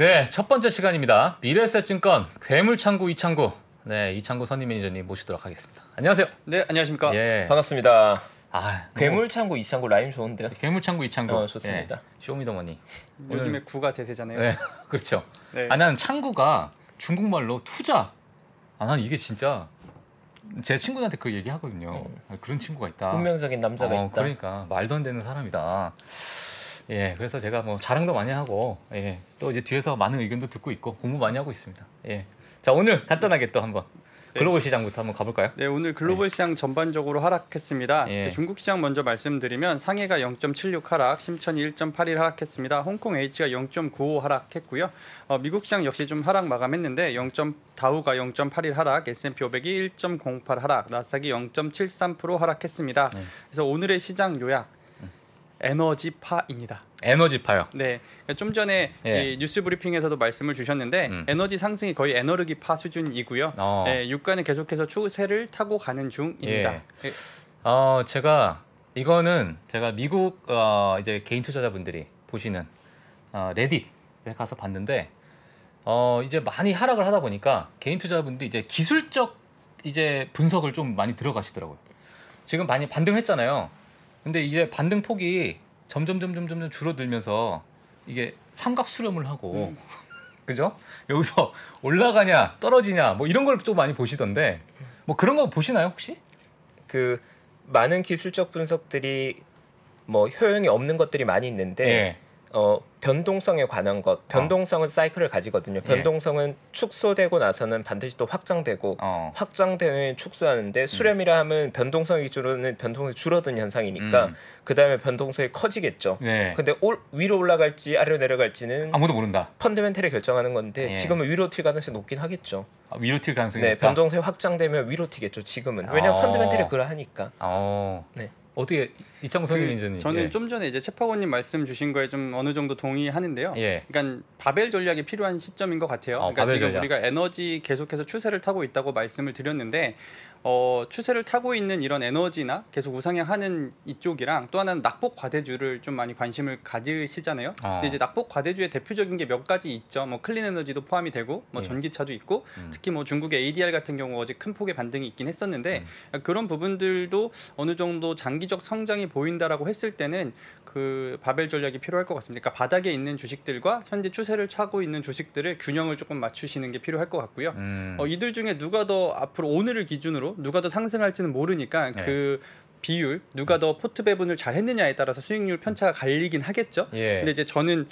네, 첫 번째 시간입니다. 미래에셋증권 괴물창구 이창구. 네, 이창구 선임 매니저님 모시도록 하겠습니다. 안녕하세요. 네, 안녕하십니까. 예. 반갑습니다. 아, 괴물창구 이창구 라임 좋은데요? 괴물창구 이창구. 좋습니다. 예, 쇼미더머니. 요즘에 구가 대세잖아요. 네, 그렇죠. 네. 아, 나는 창구가 중국말로 투자. 아, 난 이게 진짜 제 친구들한테 그 얘기 하거든요. 그런 친구가 있다. 운명적인 남자가 있다. 그러니까 말도 안 되는 사람이다. 예, 그래서 제가 뭐 자랑도 많이 하고, 예, 또 이제 뒤에서 많은 의견도 듣고 있고 공부 많이 하고 있습니다. 예, 자 오늘 간단하게 또 한번 글로벌 시장부터 한번 가볼까요? 네, 오늘 글로벌 시장 전반적으로 하락했습니다. 예. 네, 중국 시장 먼저 말씀드리면 상해가 0.76 하락, 심천이 1.81 하락했습니다. 홍콩 H가 0.95 하락했고요. 미국 시장 역시 좀 하락 마감했는데 다우가 0.81 하락, S&P 500이 1.08 하락, 나스닥이 0.73% 하락했습니다. 그래서 오늘의 시장 요약. 에너지파입니다. 에너지파요. 네, 좀 전에 예. 이 뉴스 브리핑에서도 말씀을 주셨는데 에너지 상승이 거의 에너르기파 수준이고요. 네, 유가는 계속해서 추세를 타고 가는 중입니다. 예. 제가 이거는 제가 미국 이제 개인 투자자분들이 보시는 레딧에 가서 봤는데 이제 많이 하락을 하다 보니까 개인 투자자분들이 이제 기술적 이제 분석을 좀 많이 들어가시더라고요. 지금 많이 반등했잖아요. 근데 이제 반등 폭이 점점 줄어들면서 이게 삼각 수렴을 하고 그죠? 여기서 올라가냐 떨어지냐 뭐 이런 걸 또 많이 보시던데 뭐 그런 거 보시나요 혹시? 그 많은 기술적 분석들이 뭐 효용이 없는 것들이 많이 있는데 예. 변동성에 관한 것, 변동성은 사이클을 가지거든요. 변동성은 축소되고 나서는 반드시 또 확장되고 확장되면 축소하는데 수렴이라 하면 변동성 위주로는 변동성이 줄어든 현상이니까 그 다음에 변동성이 커지겠죠. 네. 근데 위로 올라갈지 아래로 내려갈지는 아무도 모른다. 펀더멘털이 결정하는 건데 예. 지금은 위로 튈 가능성이 높긴 하겠죠. 위로 튈 가능성이 네, 높다. 변동성이 확장되면 위로 튀겠죠. 지금은 왜냐하면 펀더멘털이 그러하니까. 네. 네. 어떻게 이창구 선임님은 저는 좀 전에 이제 최파고님 말씀 주신 거에 좀 어느 정도 동의하는데요. 예. 그러니까 바벨 전략이 필요한 시점인 것 같아요. 그러니까 바벨 지금 전략. 우리가 에너지 계속해서 추세를 타고 있다고 말씀을 드렸는데 추세를 타고 있는 이런 에너지나 계속 우상향하는 이쪽이랑 또 하나는 낙폭 과대주를 좀 많이 관심을 가지시잖아요. 근데 이제 낙폭 과대주의 대표적인 게 몇 가지 있죠. 뭐 클린 에너지도 포함이 되고 뭐 전기차도 있고 특히 뭐 중국의 ADR 같은 경우 어제 큰 폭의 반등이 있긴 했었는데 그런 부분들도 어느 정도 장기적 성장이 보인다라고 했을 때는 그 바벨 전략이 필요할 것 같습니다. 그러니까 바닥에 있는 주식들과 현재 추세를 차고 있는 주식들을 균형을 조금 맞추시는 게 필요할 것 같고요. 이들 중에 누가 더 앞으로 오늘을 기준으로 누가 더 상승할지는 모르니까 그 비율 누가 더 포트 배분을 잘 했느냐에 따라서 수익률 편차가 갈리긴 하겠죠. 근데 이제 저는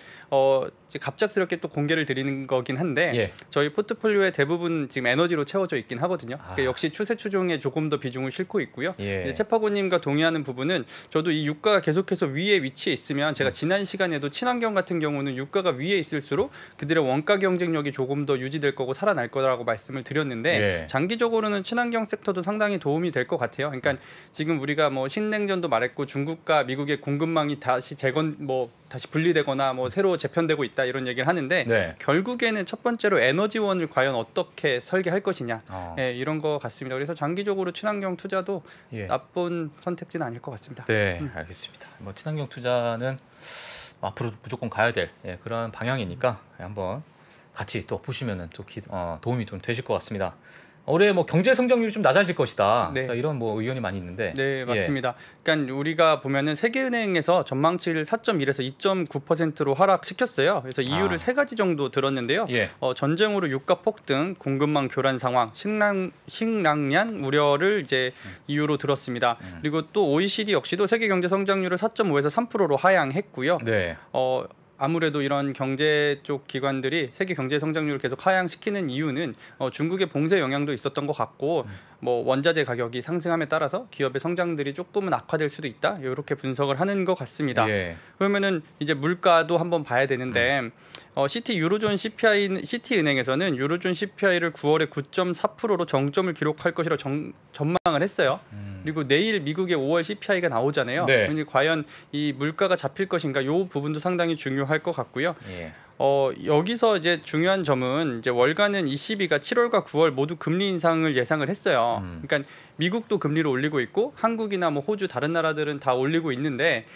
이제 갑작스럽게 또 공개를 드리는 거긴 한데 저희 포트폴리오의 대부분 지금 에너지로 채워져 있긴 하거든요. 그러니까 역시 추세 추종에 조금 더 비중을 싣고 있고요. 이제 채파고님과 동의하는 부분은 저도 이 유가가 계속해서 위에 위치해 있으면 제가 지난 시간에도 친환경 같은 경우는 유가가 위에 있을수록 그들의 원가 경쟁력이 조금 더 유지될 거고 살아날 거라고 말씀을 드렸는데 장기적으로는 친환경 섹터도 상당히 도움이 될 것 같아요. 그러니까 지금 우리가 뭐 신냉전도 말했고 중국과 미국의 공급망이 다시 다시 분리되거나 뭐 새로 재편되고 있다 이런 얘기를 하는데 결국에는 첫 번째로 에너지원을 과연 어떻게 설계할 것이냐 이런 거 같습니다. 그래서 장기적으로 친환경 투자도 나쁜 선택지는 아닐 것 같습니다. 네, 알겠습니다. 뭐 친환경 투자는 앞으로 무조건 가야 될 그런 방향이니까 한번 같이 또 보시면은 또 도움이 좀 되실 것 같습니다. 올해 뭐 경제 성장률이 좀 낮아질 것이다. 자, 이런 뭐 의견이 많이 있는데. 네, 맞습니다. 그러니까 우리가 보면은 세계은행에서 전망치를 4.1에서 2.9%로 하락시켰어요. 그래서 이유를 세 가지 정도 들었는데요. 전쟁으로 유가 폭등, 공급망 교란 상황, 식량난 우려를 이제 이유로 들었습니다. 그리고 또 OECD 역시도 세계 경제 성장률을 4.5에서 3%로 하향했고요. 아무래도 이런 경제 쪽 기관들이 세계 경제 성장률을 계속 하향시키는 이유는 중국의 봉쇄 영향도 있었던 것 같고 뭐 원자재 가격이 상승함에 따라서 기업의 성장들이 조금은 악화될 수도 있다 이렇게 분석을 하는 것 같습니다. 그러면은 이제 물가도 한번 봐야 되는데 시티은행에서는 유로존 CPI를 9월에 9.4%로 정점을 기록할 것이라 전망을 했어요. 그리고 내일 미국의 5월 CPI가 나오잖아요. 과연 이 물가가 잡힐 것인가 이 부분도 상당히 중요할 것 같고요. 여기서 이제 중요한 점은 이제 월가는 ECB가 7월과 9월 모두 금리 인상을 예상을 했어요. 그러니까 미국도 금리를 올리고 있고 한국이나 뭐 호주 다른 나라들은 다 올리고 있는데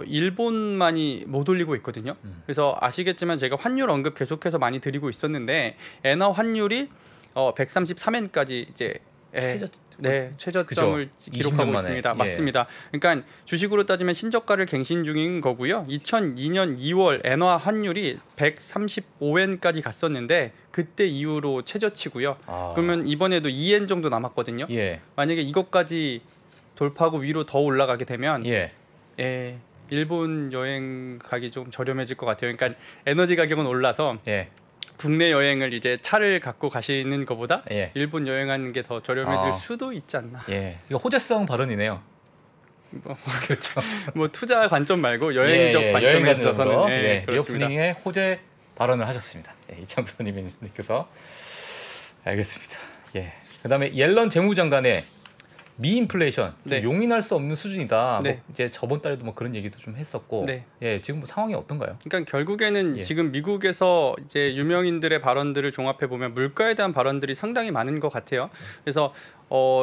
일본만이 못 올리고 있거든요. 그래서 아시겠지만 제가 환율 언급 계속해서 많이 드리고 있었는데 엔화 환율이 133엔까지 이제 최저점을 기록하고 있습니다. 예. 맞습니다. 그러니까 주식으로 따지면 신저가를 갱신 중인 거고요. 2002년 2월 엔화 환율이 135엔까지 갔었는데 그때 이후로 최저치고요. 그러면 이번에도 2엔 정도 남았거든요. 예. 만약에 이것까지 돌파하고 위로 더 올라가게 되면 일본 여행 가기 좀 저렴해질 것 같아요. 그러니까 에너지 가격은 올라서 국내 여행을 이제 차를 갖고 가시는 것보다 일본 여행하는 게 더 저렴해질 수도 있지 않나. 이거 호재성 발언이네요. 그렇죠. 뭐 투자 관점 말고 여행적 관점에 있어서는 리오프닝에 호재 발언을 하셨습니다. 이창구 선임님께서 알겠습니다. 그다음에 옐런 재무장관의 미인플레이션 용인할 수 없는 수준이다. 뭐 이제 저번 달에도 뭐 그런 얘기도 좀 했었고, 지금 뭐 상황이 어떤가요? 그러니까 결국에는 지금 미국에서 이제 유명인들의 발언들을 종합해 보면 물가에 대한 발언들이 상당히 많은 것 같아요. 그래서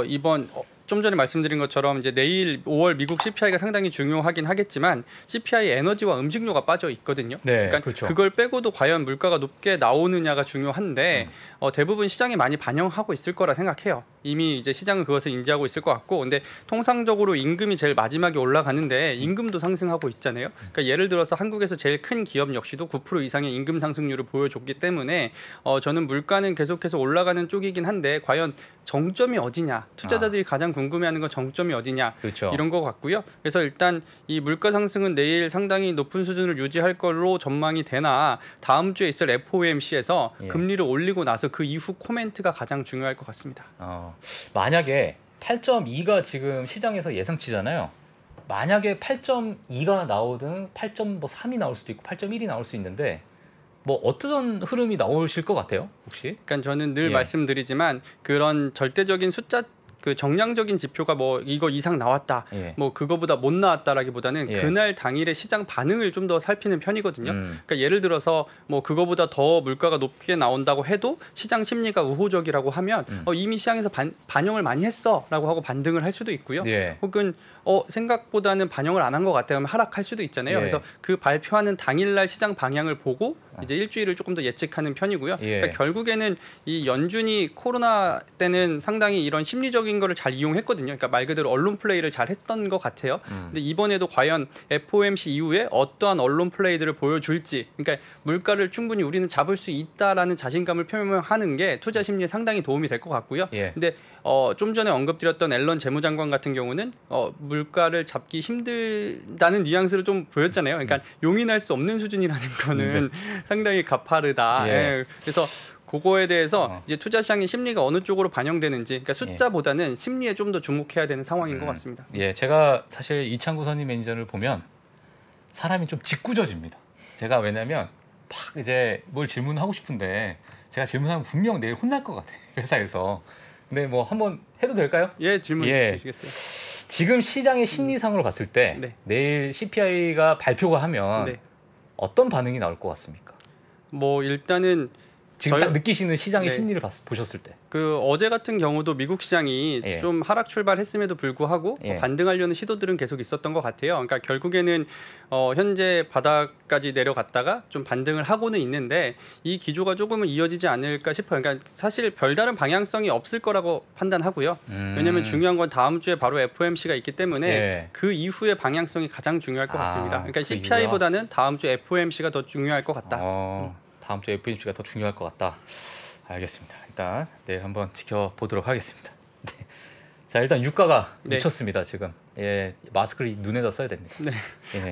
이번 좀 전에 말씀드린 것처럼 이제 내일 5월 미국 CPI가 상당히 중요하긴 하겠지만 CPI 에너지와 음식료가 빠져 있거든요. 그러니까 그렇죠. 그걸 빼고도 과연 물가가 높게 나오느냐가 중요한데 대부분 시장이 많이 반영하고 있을 거라 생각해요. 이미 이제 시장은 그것을 인지하고 있을 것 같고, 근데 통상적으로 임금이 제일 마지막에 올라가는데 임금도 상승하고 있잖아요. 그러니까 예를 들어서 한국에서 제일 큰 기업 역시도 9% 이상의 임금 상승률을 보여줬기 때문에 저는 물가는 계속해서 올라가는 쪽이긴 한데 과연 정점이 어디냐, 투자자들이 가장 궁금해하는 건 정점이 어디냐, 이런 것 같고요. 그래서 일단 이 물가 상승은 내일 상당히 높은 수준을 유지할 걸로 전망이 되나 다음 주에 있을 FOMC에서 금리를 올리고 나서 그 이후 코멘트가 가장 중요할 것 같습니다. 만약에 8.2가 지금 시장에서 예상치잖아요. 만약에 8.2가 나오든 8.3이 나올 수도 있고 8.1이 나올 수 있는데 뭐 어떤 흐름이 나오실 것 같아요, 혹시? 그러니까 저는 늘 말씀드리지만 그런 절대적인 숫자, 그 정량적인 지표가 뭐 이거 이상 나왔다, 뭐 그거보다 못 나왔다라기보다는 그날 당일의 시장 반응을 좀 더 살피는 편이거든요. 그러니까 예를 들어서 뭐 그거보다 더 물가가 높게 나온다고 해도 시장 심리가 우호적이라고 하면 이미 시장에서 반영을 많이 했어라고 하고 반등을 할 수도 있고요. 혹은 생각보다는 반영을 안 한 것 같아요. 하면 하락할 수도 있잖아요. 그래서 그 발표하는 당일날 시장 방향을 보고 이제 일주일을 조금 더 예측하는 편이고요. 그러니까 결국에는 이 연준이 코로나 때는 상당히 이런 심리적인 거를 잘 이용했거든요. 그러니까 말 그대로 언론 플레이를 잘 했던 것 같아요. 근데 이번에도 과연 FOMC 이후에 어떠한 언론 플레이들을 보여줄지, 그러니까 물가를 충분히 우리는 잡을 수 있다라는 자신감을 표명하는 게 투자 심리에 상당히 도움이 될 것 같고요. 근데 좀 전에 언급드렸던 앨런 재무장관 같은 경우는 물가를 잡기 힘들다는 뉘앙스를 좀 보였잖아요. 그러니까 용인할 수 없는 수준이라는 거는 상당히 가파르다. 그래서 그거에 대해서 이제 투자 시장의 심리가 어느 쪽으로 반영되는지, 그러니까 숫자보다는 심리에 좀 더 주목해야 되는 상황인 것 같습니다. 제가 사실 이창구 선임 매니저를 보면 사람이 좀 짓궂어집니다. 제가 왜냐면 막 이제 뭘 질문하고 싶은데 제가 질문하면 분명 내일 혼날 것 같아요, 회사에서. 근데 뭐 한번 해도 될까요? 질문 주시겠어요? 지금 시장의 심리상으로 봤을 때 내일 CPI가 발표가 하면 어떤 반응이 나올 것 같습니까? 뭐 일단은 지금 딱 느끼시는 시장의 심리를 보셨을 때. 그 어제 같은 경우도 미국 시장이 좀 하락 출발했음에도 불구하고 반등하려는 시도들은 계속 있었던 것 같아요. 그러니까 결국에는 현재 바닥까지 내려갔다가 좀 반등을 하고는 있는데 이 기조가 조금은 이어지지 않을까 싶어요. 그러니까 사실 별다른 방향성이 없을 거라고 판단하고요. 왜냐하면 중요한 건 다음 주에 바로 FOMC가 있기 때문에 그 이후의 방향성이 가장 중요할 것 같습니다. 그러니까 CPI보다는 다음 주 FOMC가 더 중요할 것 같다. 다음 주 FOMC가 더 중요할 것 같다. 알겠습니다. 일단 내일 한번 지켜보도록 하겠습니다. 자, 일단 유가가 미쳤습니다. 지금. 마스크를 눈에다 써야 됩니다.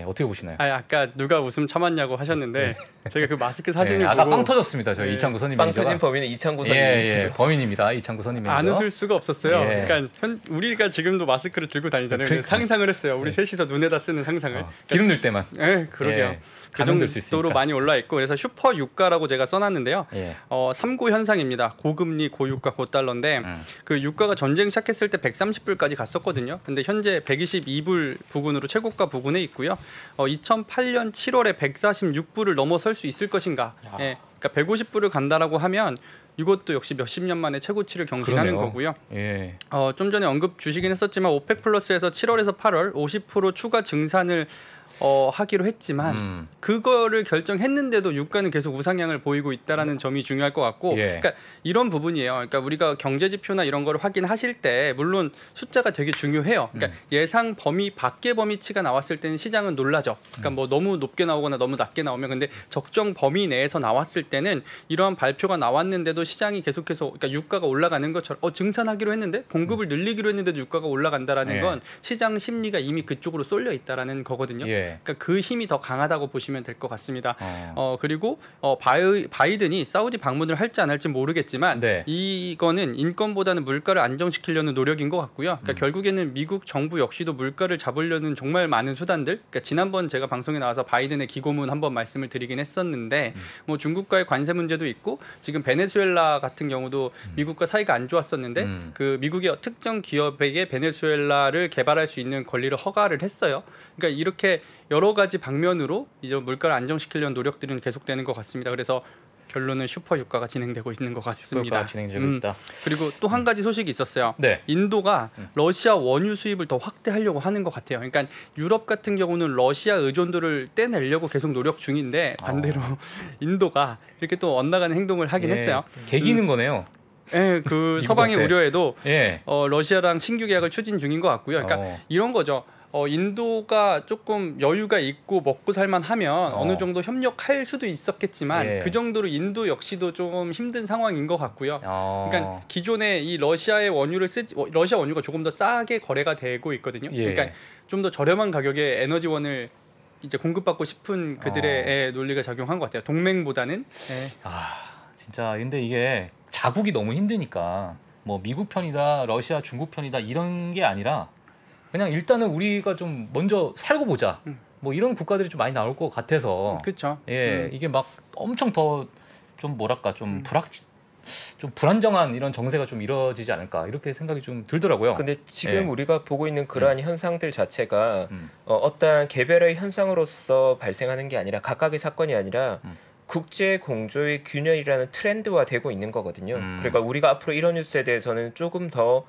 어떻게 보시나요? 아까 누가 웃음 참았냐고 하셨는데 제가 그 마스크 사진을 보고 아까 빵 터졌습니다. 저희 이창구 선임 빵 터진 범인은 이창구 선임. 범인입니다. 이창구 선임 매니저. 안 웃을 수가 없었어요. 그러니까 우리가 지금도 마스크를 들고 다니잖아요. 그러니까 상상을 했어요. 우리 셋이서 눈에다 쓰는 상상을. 기름 넣을 때만. 그러게요. 그 정도로 많이 올라 있고, 그래서 슈퍼 유가라고 제가 써놨는데요. 3고 현상입니다. 고금리, 고유가, 고달러인데 그 유가가 전쟁 시작했을 때 130불까지 갔었거든요. 근데 현재 122불 부근으로 최고가 부근에 있고요. 2008년 7월에 146불을 넘어설 수 있을 것인가. 그러니까 150불을 간다라고 하면 이것도 역시 몇십 년 만에 최고치를 경신하는 거고요. 좀 전에 언급 주시긴 했었지만 오펙 플러스에서 7월에서 8월 50% 추가 증산을 하기로 했지만 그거를 결정했는데도 유가는 계속 우상향을 보이고 있다라는 점이 중요할 것 같고, 그러니까 이런 부분이에요. 그러니까 우리가 경제 지표나 이런 거를 확인하실 때 물론 숫자가 되게 중요해요. 그러니까 예상 범위 밖의 범위치가 나왔을 때는 시장은 놀라죠. 그러니까 뭐 너무 높게 나오거나 너무 낮게 나오면, 근데 적정 범위 내에서 나왔을 때는 이러한 발표가 나왔는데도 시장이 계속해서, 그러니까 유가가 올라가는 것처럼 증산하기로 했는데 공급을 늘리기로 했는데도 유가가 올라간다라는 건 시장 심리가 이미 그쪽으로 쏠려 있다라는 거거든요. 그러니까 그 힘이 더 강하다고 보시면 될 것 같습니다. 그리고 바이든이 사우디 방문을 할지 안 할지 모르겠지만 이거는 인권보다는 물가를 안정시키려는 노력인 것 같고요. 그러니까 결국에는 미국 정부 역시도 물가를 잡으려는 정말 많은 수단들. 그러니까 지난번 제가 방송에 나와서 바이든의 기고문 한번 말씀을 드리긴 했었는데, 뭐 중국과의 관세 문제도 있고 지금 베네수엘라 같은 경우도 미국과 사이가 안 좋았었는데 그 미국의 특정 기업에게 베네수엘라를 개발할 수 있는 권리를 허가를 했어요. 그러니까 이렇게 여러 가지 방면으로 이제 물가를 안정시키려는 노력들은 계속되는 것 같습니다. 그래서 결론은 슈퍼 유가가 진행되고 있는 것 같습니다. 진행되고 있다. 그리고 또 한 가지 소식이 있었어요. 인도가 러시아 원유 수입을 더 확대하려고 하는 것 같아요. 그러니까 유럽 같은 경우는 러시아 의존도를 떼내려고 계속 노력 중인데 반대로 인도가 이렇게 또 엇나가는 행동을 하긴 했어요. 개기는 거네요. 그 서방의 우려에도 러시아랑 신규 계약을 추진 중인 것 같고요. 그러니까 이런 거죠. 인도가 조금 여유가 있고 먹고 살만 하면 어느 정도 협력할 수도 있었겠지만 그 정도로 인도 역시도 좀 힘든 상황인 것 같고요. 그러니까 기존에 이 러시아의 원유를 러시아 원유가 조금 더 싸게 거래가 되고 있거든요. 그러니까 좀 더 저렴한 가격에 에너지원을 이제 공급받고 싶은 그들의 논리가 작용한 것 같아요. 동맹보다는. 진짜 근데 이게 자국이 너무 힘드니까 뭐 미국 편이다, 러시아, 중국 편이다 이런 게 아니라 그냥 일단은 우리가 좀 먼저 살고 보자. 뭐 이런 국가들이 좀 많이 나올 것 같아서. 그렇죠. 이게 막 엄청 더 좀 뭐랄까 좀 불안정한 이런 정세가 좀 이루어지지 않을까 이렇게 생각이 좀 들더라고요. 근데 지금 우리가 보고 있는 그러한 현상들 자체가 어떠한 개별의 현상으로서 발생하는 게 아니라 각각의 사건이 아니라 국제 공조의 균열이라는 트렌드화 되고 있는 거거든요. 그러니까 우리가 앞으로 이런 뉴스에 대해서는 조금 더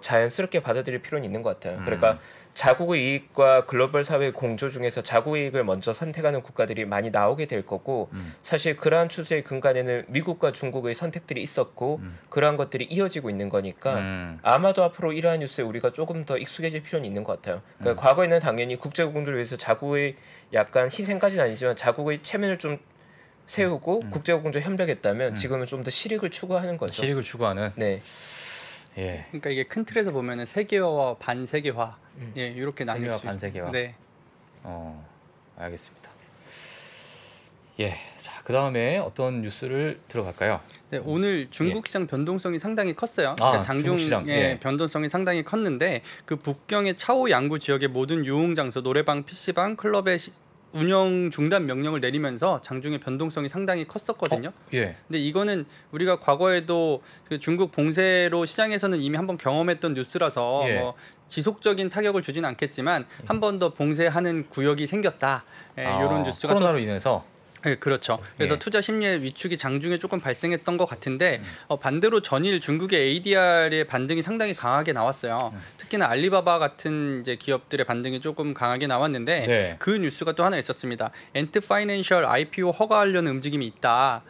자연스럽게 받아들일 필요는 있는 것 같아요. 그러니까 자국의 이익과 글로벌 사회의 공조 중에서 자국의 이익을 먼저 선택하는 국가들이 많이 나오게 될 거고 사실 그러한 추세의 근간에는 미국과 중국의 선택들이 있었고 그러한 것들이 이어지고 있는 거니까 아마도 앞으로 이러한 뉴스에 우리가 조금 더 익숙해질 필요는 있는 것 같아요. 그러니까 과거에는 당연히 국제 공조를 위해서 자국의 약간 희생까지는 아니지만 자국의 체면을 좀 세우고 국제 공조 협력했다면 지금은 좀 더 실익을 추구하는 거죠. 실익을 추구하는. 그러니까 이게 큰 틀에서 보면은 세계화와 반세계화, 이렇게 나뉠 수 있어요. 반세계화. 네. 알겠습니다. 자, 그 다음에 어떤 뉴스를 들어갈까요? 네, 오늘 중국 시장 변동성이 상당히 컸어요. 그러니까 장중의 변동성이 상당히 컸는데 그 북경의 차오 양구 지역의 모든 유흥 장소, 노래방, PC방, 클럽의 운영 중단 명령을 내리면서 장중의 변동성이 상당히 컸었거든요. 근데 이거는 우리가 과거에도 그 중국 봉쇄로 시장에서는 이미 한번 경험했던 뉴스라서 뭐 지속적인 타격을 주진 않겠지만 한 번 더 봉쇄하는 구역이 생겼다. 이런 뉴스가 코로나로 인해서. 네, 그렇죠. 그래서 투자 심리의 위축이 장중에 조금 발생했던 것 같은데 반대로 전일 중국의 ADR의 반등이 상당히 강하게 나왔어요. 특히나 알리바바 같은 이제 기업들의 반등이 조금 강하게 나왔는데 그 뉴스가 또 하나 있었습니다. 엔트 파이낸셜 IPO 허가하려는 움직임이 있다.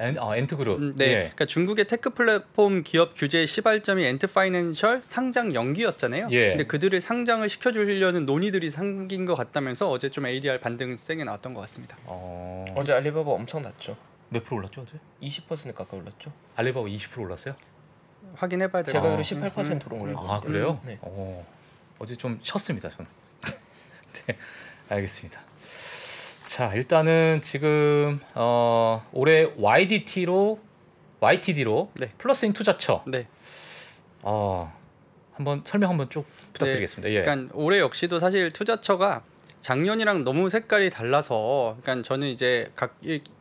엔트그룹. 그러니까 중국의 테크 플랫폼 기업 규제 시발점이 엔트 파이낸셜 상장 연기였잖아요. 근데 그들을 상장을 시켜주려는 논의들이 생긴 것 같다면서 어제 좀 ADR 반등 세게 나왔던 것 같습니다. 어제 알리바바 엄청 났죠. 몇 프로 올랐죠 어제? 20% 가까이 올랐죠. 알리바바 20% 올랐어요? 확인해봐야 돼요. 제가 18%로 올랐어요. 그래요? 어제 좀 쉬었습니다 저는. 알겠습니다. 자, 일단은 지금 올해 YTD로 플러스인 투자처. 한번 설명 한번 쭉 부탁드리겠습니다. 그러니까 올해 역시도 사실 투자처가 작년이랑 너무 색깔이 달라서, 그러니까 저는 이제 각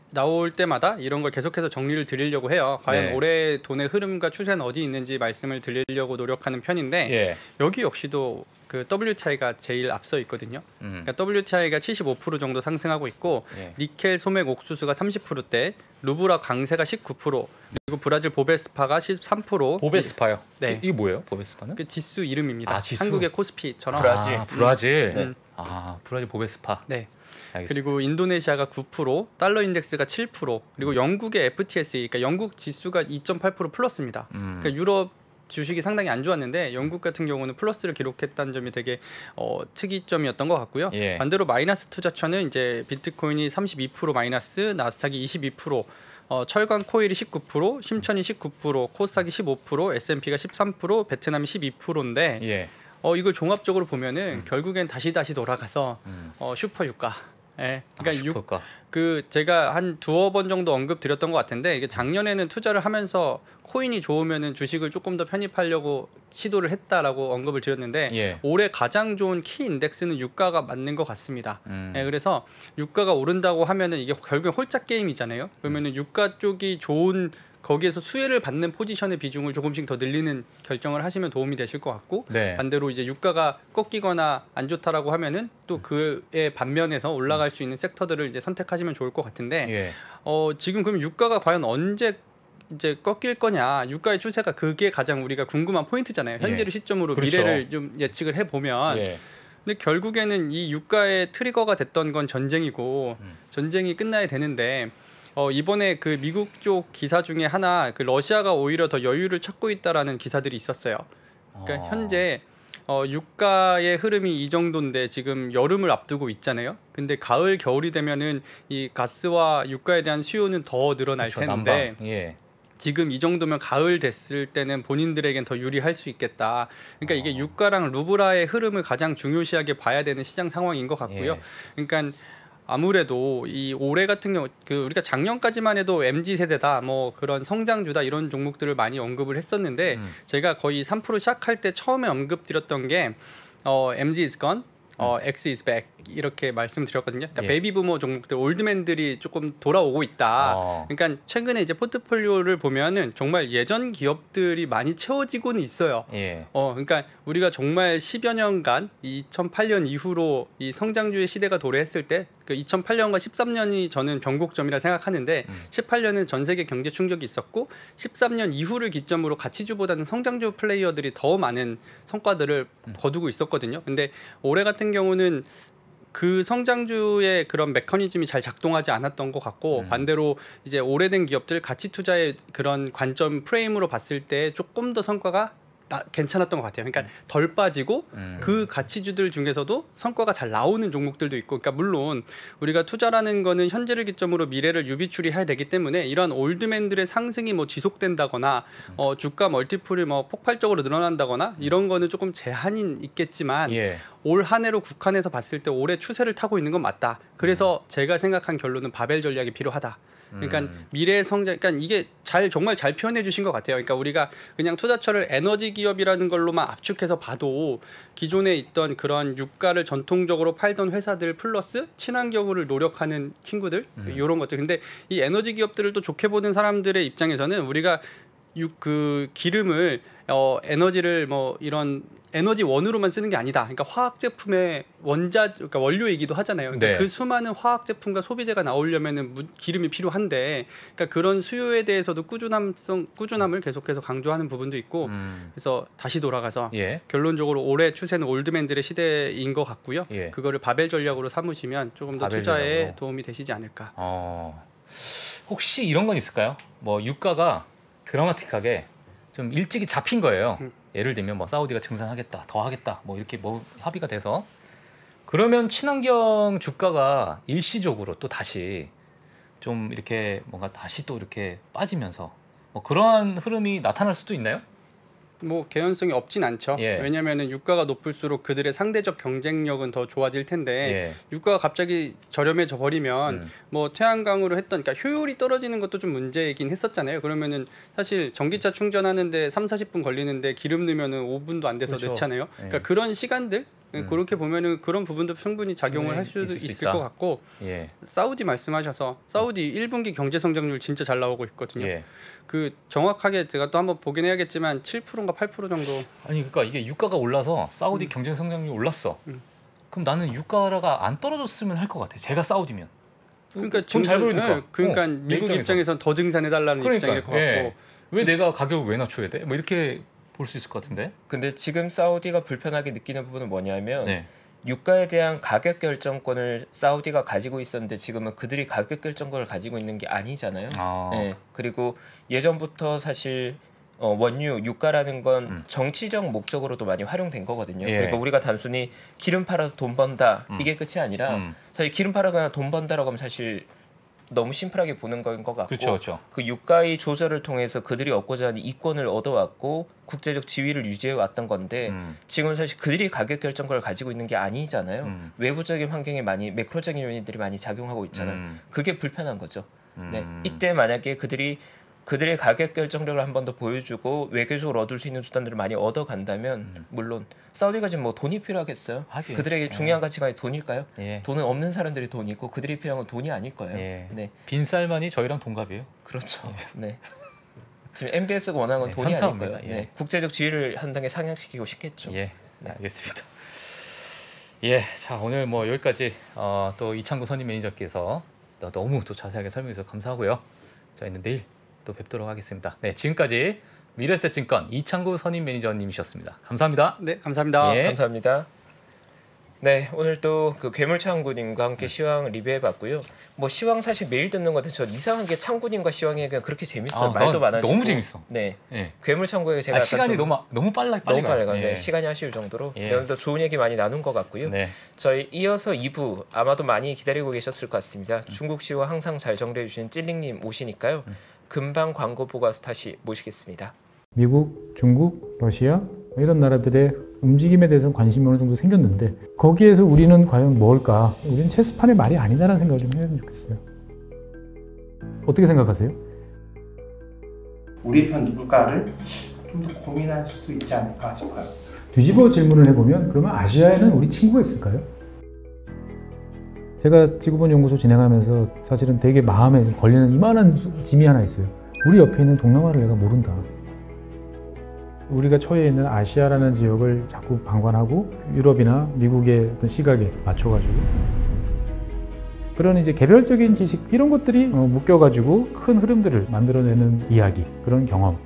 나올 때마다 이런 걸 계속해서 정리를 드리려고 해요. 과연 올해 돈의 흐름과 추세는 어디 있는지 말씀을 드리려고 노력하는 편인데 여기 역시도 그 WTI가 제일 앞서 있거든요. 그러니까 WTI가 75% 정도 상승하고 있고 니켈, 소맥, 옥수수가 30%대, 루브라 강세가 19%, 그리고 브라질 보베스파가 13%. 보베스파요? 네. 이게 뭐예요? 보베스파는? 그 지수 이름입니다. 아, 지수? 한국의 코스피처럼. 브라질. 네. 아, 브라질 보베스파. 네. 알겠습니다. 그리고 인도네시아가 9%, 달러 인덱스가 7%, 그리고 영국의 FTSE, 그러니까 영국 지수가 2.8% 플러스입니다. 그러니까 유럽 주식이 상당히 안 좋았는데 영국 같은 경우는 플러스를 기록했다는 점이 되게 특이점이었던 것 같고요. 예. 반대로 마이너스 투자처는 이제 비트코인이 32% 마이너스, 나스닥이 22%, 철강 코일이 19%, 심천이 19%, 코스닥이 15%, S&P가 13%, 베트남이 12%인데 예. 이걸 종합적으로 보면은 결국엔 다시 돌아가서 슈퍼 유가. 예. 그러니까 슈퍼가. 그 제가 한 두어 번 정도 언급 드렸던 것 같은데 이게 작년에는 투자를 하면서 코인이 좋으면은 주식을 조금 더 편입하려고 시도를 했다라고 언급을 드렸는데 예. 올해 가장 좋은 키 인덱스는 유가가 맞는 것 같습니다. 예, 그래서 유가가 오른다고 하면은 이게 결국엔 홀짝 게임이잖아요. 그러면은 유가 쪽이 좋은 거기에서 수혜를 받는 포지션의 비중을 조금씩 더 늘리는 결정을 하시면 도움이 되실 것 같고 네. 반대로 이제 유가가 꺾이거나 안 좋다라고 하면은 또 그의 반면에서 올라갈 수 있는 섹터들을 이제 선택하시면 좋을 것 같은데 예. 지금 그럼 유가가 과연 언제 이제 꺾일 거냐 유가의 추세가 그게 가장 우리가 궁금한 포인트잖아요. 현재를 시점으로 그렇죠. 미래를 좀 예측을 해보면 예. 근데 결국에는 이 유가의 트리거가 됐던 건 전쟁이고 전쟁이 끝나야 되는데 이번에 그 미국 쪽 기사 중에 하나 그 러시아가 오히려 더 여유를 찾고 있다라는 기사들이 있었어요. 그러니까 현재 유가의 흐름이 이 정도인데 지금 여름을 앞두고 있잖아요. 근데 가을 겨울이 되면은 이 가스와 유가에 대한 수요는 더 늘어날 그렇죠, 텐데 난방. 예. 지금 이 정도면 가을 됐을 때는 본인들에겐 더 유리할 수 있겠다. 그러니까 이게 유가랑 루브라의 흐름을 가장 중요시하게 봐야 되는 시장 상황인 것 같고요. 예. 그러니까 아무래도 이 올해 같은 경우 그 우리가 작년까지만 해도 MZ 세대다 뭐 그런 성장주다 이런 종목들을 많이 언급을 했었는데 제가 거의 3% 시작할 때 처음에 언급드렸던 게 MZ is gone, X is back 이렇게 말씀드렸거든요. 그러니까 예. 베이비부머 종목들 올드맨들이 조금 돌아오고 있다. 그러니까 최근에 이제 포트폴리오를 보면은 정말 예전 기업들이 많이 채워지고는 있어요. 예. 그러니까 우리가 정말 10여 년간 2008년 이후로 이 성장주의 시대가 도래했을 때 그 2008년과 13년이 저는 변곡점이라 생각하는데 18년은 전 세계 경제 충격이 있었고 13년 이후를 기점으로 가치주보다는 성장주 플레이어들이 더 많은 성과들을 거두고 있었거든요. 근데 올해 같은 경우는 그 성장주의 그런 메커니즘이 잘 작동하지 않았던 것 같고 반대로 이제 오래된 기업들 가치 투자의 그런 관점 프레임으로 봤을 때 조금 더 성과가 괜찮았던 것 같아요. 그러니까 덜 빠지고 그 가치주들 중에서도 성과가 잘 나오는 종목들도 있고, 그러니까 물론 우리가 투자라는 거는 현재를 기점으로 미래를 유비추리해야 되기 때문에 이런 올드맨들의 상승이 뭐 지속된다거나 주가 멀티플이 뭐 폭발적으로 늘어난다거나 이런 거는 조금 제한이 있겠지만 올 한 해로 국한해서 봤을 때 올해 추세를 타고 있는 건 맞다. 그래서 제가 생각한 결론은 바벨 전략이 필요하다. 그러니까 미래 성장, 그러니까 이게 정말 잘 표현해 주신 것 같아요. 그러니까 우리가 그냥 투자처를 에너지 기업이라는 걸로만 압축해서 봐도 기존에 있던 그런 유가를 전통적으로 팔던 회사들 플러스 친환경을 노력하는 친구들 이런 것들. 근데 이 에너지 기업들을 또 좋게 보는 사람들의 입장에서는 우리가 그 기름을 에너지를 뭐 이런 에너지 원으로만 쓰는 게 아니다. 그러니까 화학 제품의 그러니까 원료이기도 하잖아요. 그러니까 네. 그 수많은 화학 제품과 소비재가 나오려면은 기름이 필요한데, 그러니까 그런 수요에 대해서도 꾸준함을 계속해서 강조하는 부분도 있고, 그래서 다시 돌아가서 결론적으로 올해 추세는 올드맨들의 시대인 것 같고요. 그거를 바벨 전략으로 삼으시면 조금 더 투자에 전략으로 도움이 되시지 않을까. 혹시 이런 건 있을까요? 뭐 유가가 드라마틱하게 좀 일찍이 잡힌 거예요. 예를 들면 뭐 사우디가 증산하겠다, 더 하겠다, 뭐 이렇게 뭐 합의가 돼서 그러면 친환경 주가가 일시적으로 또 다시 좀 이렇게 뭔가 다시 또 이렇게 빠지면서 뭐 그러한 흐름이 나타날 수도 있나요? 뭐 개연성이 없진 않죠. 왜냐하면은 유가가 높을수록 그들의 상대적 경쟁력은 더 좋아질 텐데 유가가 갑자기 저렴해져 버리면 뭐 태양광으로 했던, 그러니까 효율이 떨어지는 것도 좀 문제이긴 했었잖아요. 그러면은 사실 전기차 충전하는데 3-40분 걸리는데 기름 넣으면은 5분도 안 돼서 넣잖아요. 그러니까 그런 시간들 그렇게 보면은 그런 부분도 충분히 작용을 할 수도 있을 것 같고, 사우디 말씀하셔서 사우디 1분기 경제 성장률 진짜 잘 나오고 있거든요. 그 정확하게 제가 또 한번 보긴 해야겠지만 7%인가 8% 정도. 아니 그러니까 이게 유가가 올라서 사우디 경제 성장률이 올랐어. 그럼 나는 유가가 안 떨어졌으면 할 것 같아. 제가 사우디면. 그러니까 돈 잘 벌니까. 네, 그러니까 미국 입장에선 더 증산해달라는 입장일 것 같고 예. 왜 내가 가격을 왜 낮춰야 돼? 뭐 이렇게 볼 수 있을 것 같은데. 근데 지금 사우디가 불편하게 느끼는 부분은 뭐냐면 네. 유가에 대한 가격 결정권을 사우디가 가지고 있었는데 지금은 그들이 가격 결정권을 가지고 있는 게 아니잖아요. 네. 그리고 예전부터 사실 원유 유가라는 건 정치적 목적으로도 많이 활용된 거거든요. 예. 그러니까 우리가 단순히 기름 팔아서 돈 번다 이게 끝이 아니라 사실 기름 팔아 그냥 돈 번다라고 하면 사실 너무 심플하게 보는 거인 것 같고 그렇죠. 그 유가의 조절을 통해서 그들이 얻고자 하는 이권을 얻어왔고 국제적 지위를 유지해 왔던 건데 지금 사실 그들이 가격 결정권을 가지고 있는 게 아니잖아요. 외부적인 환경에 많이 매크로적인 요인들이 많이 작용하고 있잖아요. 그게 불편한 거죠. 네. 이때 만약에 그들의 가격 결정력을 한 번 더 보여주고 외교적으로 얻을 수 있는 수단들을 많이 얻어간다면 물론 사우디가 지금 뭐 돈이 필요하겠어요? 하긴. 그들에게 중요한 가치가 돈일까요? 예. 돈은 없는 사람들이 돈이고 그들이 필요한 건 돈이 아닐 거예요. 예. 네, 빈쌀만이 저희랑 동갑이에요. 그렇죠. 네. 지금 MBS가 원하는 건 네, 돈이 아닐 현타옵니다. 거예요. 예. 네. 국제적 지위를 한 단계 상향시키고 싶겠죠. 예, 네, 알겠습니다. 예, 자 오늘 뭐 여기까지 또 이창구 선임 매니저께서 너무 또 자세하게 설명해 주셔서 감사하고요. 저희는 내일 또 뵙도록 하겠습니다. 네, 지금까지 미래에셋증권 이창구 선임 매니저님이셨습니다. 감사합니다. 네, 감사합니다. 예. 감사합니다. 네, 오늘 또 그 괴물창구님과 함께 시황 리뷰해봤고요. 뭐 시황 사실 매일 듣는 건데 저 이상한 게 창구님과 시황이 얘기가 그렇게 재밌어요. 말도 많아지고 너무 재밌어. 네, 예. 괴물창구에 제가 시간이 너무 빨리 너무 빨리 가요. 가는데 예. 시간이 아쉬울 정도로 예. 네, 오늘도 좋은 얘기 많이 나눈 것 같고요. 네. 저희 이어서 2부 아마도 많이 기다리고 계셨을 것 같습니다. 중국 시황 항상 잘 정리해 주시는 찔링님 오시니까요. 금방 광고 보고 와서 다시 모시겠습니다. 미국, 중국, 러시아 이런 나라들의 움직임에 대해서는 관심이 어느 정도 생겼는데 거기에서 우리는 과연 뭘까? 우리는 체스판의 말이 아니다라는 생각을 좀 해보면 좋겠어요. 어떻게 생각하세요? 우리 편 누굴까를 좀 더 고민할 수 있지 않을까 싶어요. 뒤집어 질문을 해보면 그러면 아시아에는 우리 친구가 있을까요? 제가 지구본 연구소 진행하면서 사실은 되게 마음에 걸리는 이만한 짐이 하나 있어요. 우리 옆에 있는 동남아를 내가 모른다. 우리가 처해 있는 아시아라는 지역을 자꾸 방관하고 유럽이나 미국의 어떤 시각에 맞춰가지고 그런 이제 개별적인 지식 이런 것들이 묶여가지고 큰 흐름들을 만들어내는 이야기, 그런 경험.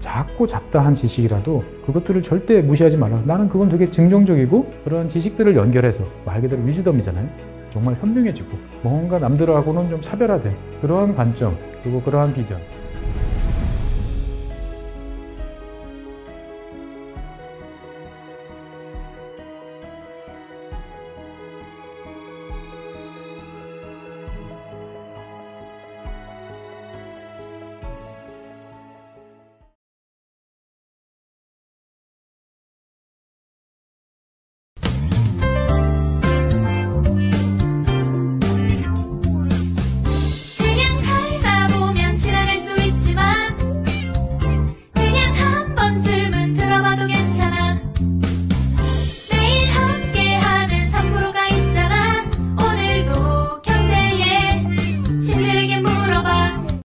작고 잡다한 지식이라도 그것들을 절대 무시하지 말라. 나는 그건 되게 긍정적이고 그런 지식들을 연결해서 말 그대로 위즈덤이잖아요. 정말 현명해지고 뭔가 남들하고는 좀 차별화된 그러한 관점 그리고 그러한 비전